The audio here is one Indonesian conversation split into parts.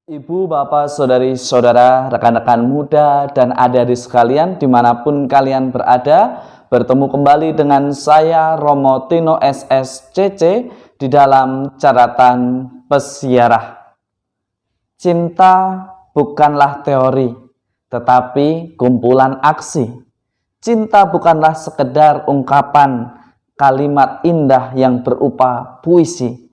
Ibu, bapak, saudari-saudara, rekan-rekan muda, dan adik-adik sekalian dimanapun kalian berada, bertemu kembali dengan saya Romo Tino SSCC di dalam catatan pesiarah. Cinta bukanlah teori, tetapi kumpulan aksi. Cinta bukanlah sekedar ungkapan kalimat indah yang berupa puisi,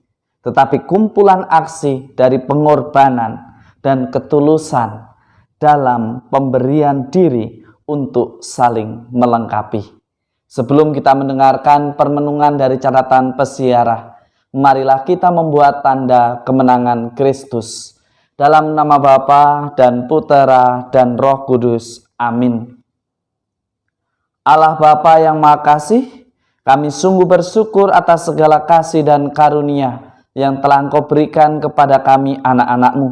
tetapi kumpulan aksi dari pengorbanan dan ketulusan dalam pemberian diri untuk saling melengkapi. Sebelum kita mendengarkan permenungan dari catatan pesiarah, marilah kita membuat tanda kemenangan Kristus. Dalam nama Bapa dan Putera dan Roh Kudus. Amin. Allah Bapa yang Maha Kasih, kami sungguh bersyukur atas segala kasih dan karunia yang telah Engkau berikan kepada kami anak-anak-Mu.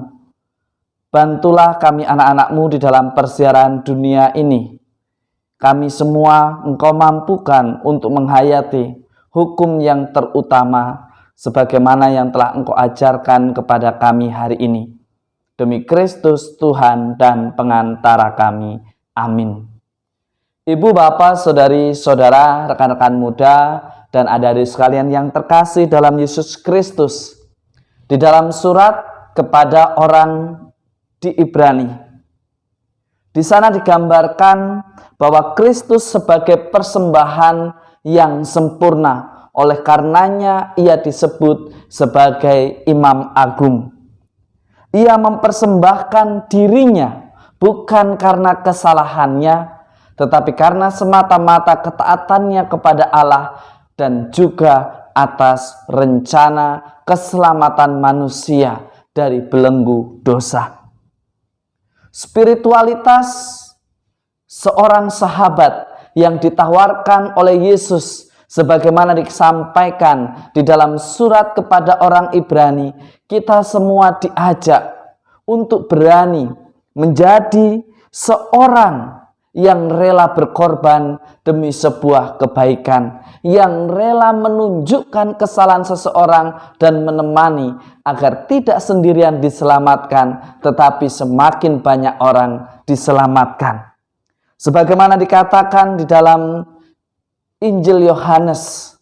Bantulah kami anak-anak-Mu di dalam persiaran dunia ini. Kami semua Engkau mampukan untuk menghayati hukum yang terutama sebagaimana yang telah Engkau ajarkan kepada kami hari ini. Demi Kristus Tuhan dan pengantara kami. Amin. Ibu, bapak, saudari-saudara, rekan-rekan muda, dan adik-adik sekalian yang terkasih dalam Yesus Kristus, di dalam surat kepada orang di Ibrani, di sana digambarkan bahwa Kristus sebagai persembahan yang sempurna, oleh karenanya ia disebut sebagai Imam Agung. Ia mempersembahkan dirinya bukan karena kesalahannya, tetapi karena semata-mata ketaatannya kepada Allah dan juga atas rencana keselamatan manusia dari belenggu dosa. Spiritualitas seorang sahabat yang ditawarkan oleh Yesus sebagaimana disampaikan di dalam surat kepada orang Ibrani, kita semua diajak untuk berani menjadi seorang yang rela berkorban demi sebuah kebaikan, yang rela menunjukkan kesalahan seseorang dan menemani agar tidak sendirian diselamatkan, tetapi semakin banyak orang diselamatkan. Sebagaimana dikatakan di dalam Injil Yohanes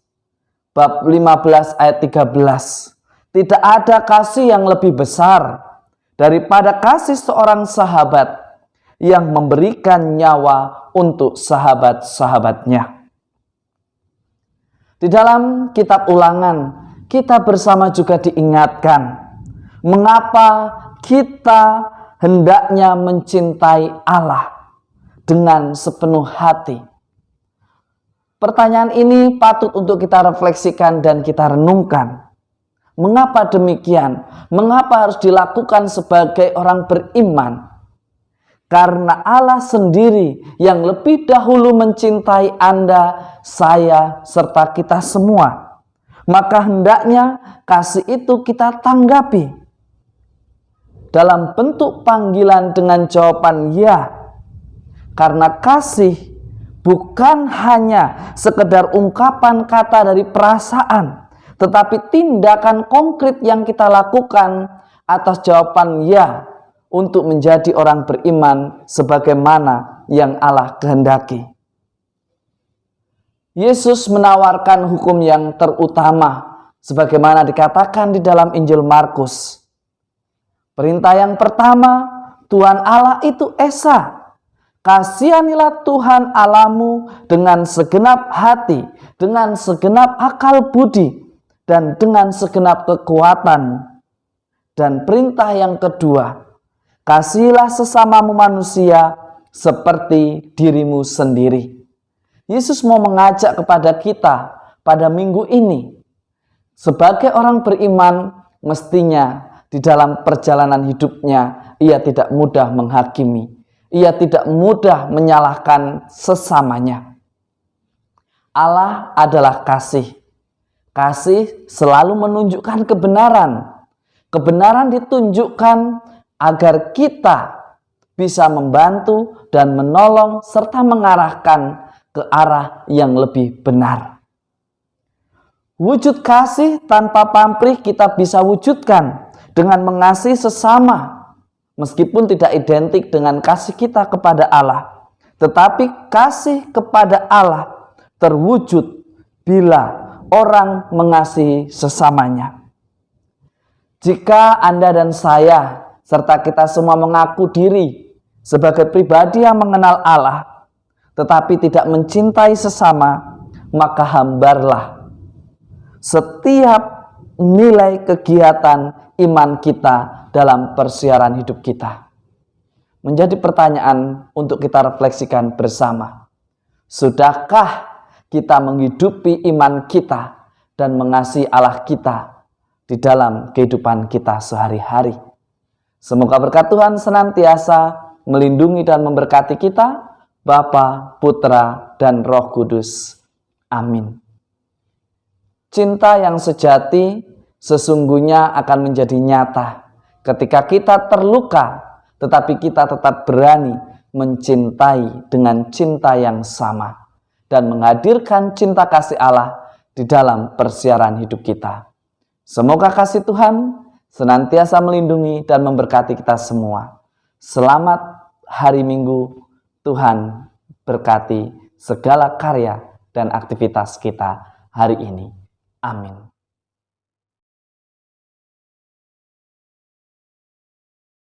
bab 15 ayat 13, tidak ada kasih yang lebih besar daripada kasih seorang sahabat yang memberikan nyawa untuk sahabat-sahabatnya. Di dalam kitab Ulangan, kita bersama juga diingatkan mengapa kita hendaknya mencintai Allah dengan sepenuh hati. Pertanyaan ini patut untuk kita refleksikan dan kita renungkan. Mengapa demikian? Mengapa harus dilakukan sebagai orang beriman? Karena Allah sendiri yang lebih dahulu mencintai Anda, saya, serta kita semua. Maka hendaknya kasih itu kita tanggapi dalam bentuk panggilan dengan jawaban ya. Karena kasih bukan hanya sekedar ungkapan kata dari perasaan, tetapi tindakan konkret yang kita lakukan atas jawaban ya untuk menjadi orang beriman sebagaimana yang Allah kehendaki. Yesus menawarkan hukum yang terutama sebagaimana dikatakan di dalam Injil Markus. Perintah yang pertama, Tuhan Allah itu esa. Kasihanilah Tuhan Allahmu dengan segenap hati, dengan segenap akal budi, dan dengan segenap kekuatan. Dan perintah yang kedua, kasihilah sesamamu manusia seperti dirimu sendiri. Yesus mau mengajak kepada kita pada minggu ini, sebagai orang beriman, mestinya di dalam perjalanan hidupnya, ia tidak mudah menghakimi. Ia tidak mudah menyalahkan sesamanya. Allah adalah kasih. Kasih selalu menunjukkan kebenaran. Kebenaran ditunjukkan agar kita bisa membantu dan menolong serta mengarahkan ke arah yang lebih benar. Wujud kasih tanpa pamrih kita bisa wujudkan dengan mengasihi sesama, meskipun tidak identik dengan kasih kita kepada Allah, tetapi kasih kepada Allah terwujud bila orang mengasihi sesamanya. Jika Anda dan saya, serta kita semua mengaku diri sebagai pribadi yang mengenal Allah, tetapi tidak mencintai sesama, maka hambarlah setiap nilai kegiatan iman kita dalam persiaran hidup kita. Menjadi pertanyaan untuk kita refleksikan bersama. Sudahkah kita menghidupi iman kita dan mengasihi Allah kita di dalam kehidupan kita sehari-hari? Semoga berkat Tuhan senantiasa melindungi dan memberkati kita, Bapa, Putra, dan Roh Kudus. Amin. Cinta yang sejati sesungguhnya akan menjadi nyata ketika kita terluka, tetapi kita tetap berani mencintai dengan cinta yang sama dan menghadirkan cinta kasih Allah di dalam persiaran hidup kita. Semoga kasih Tuhan senantiasa melindungi dan memberkati kita semua. Selamat hari Minggu. Tuhan berkati segala karya dan aktivitas kita hari ini. Amin.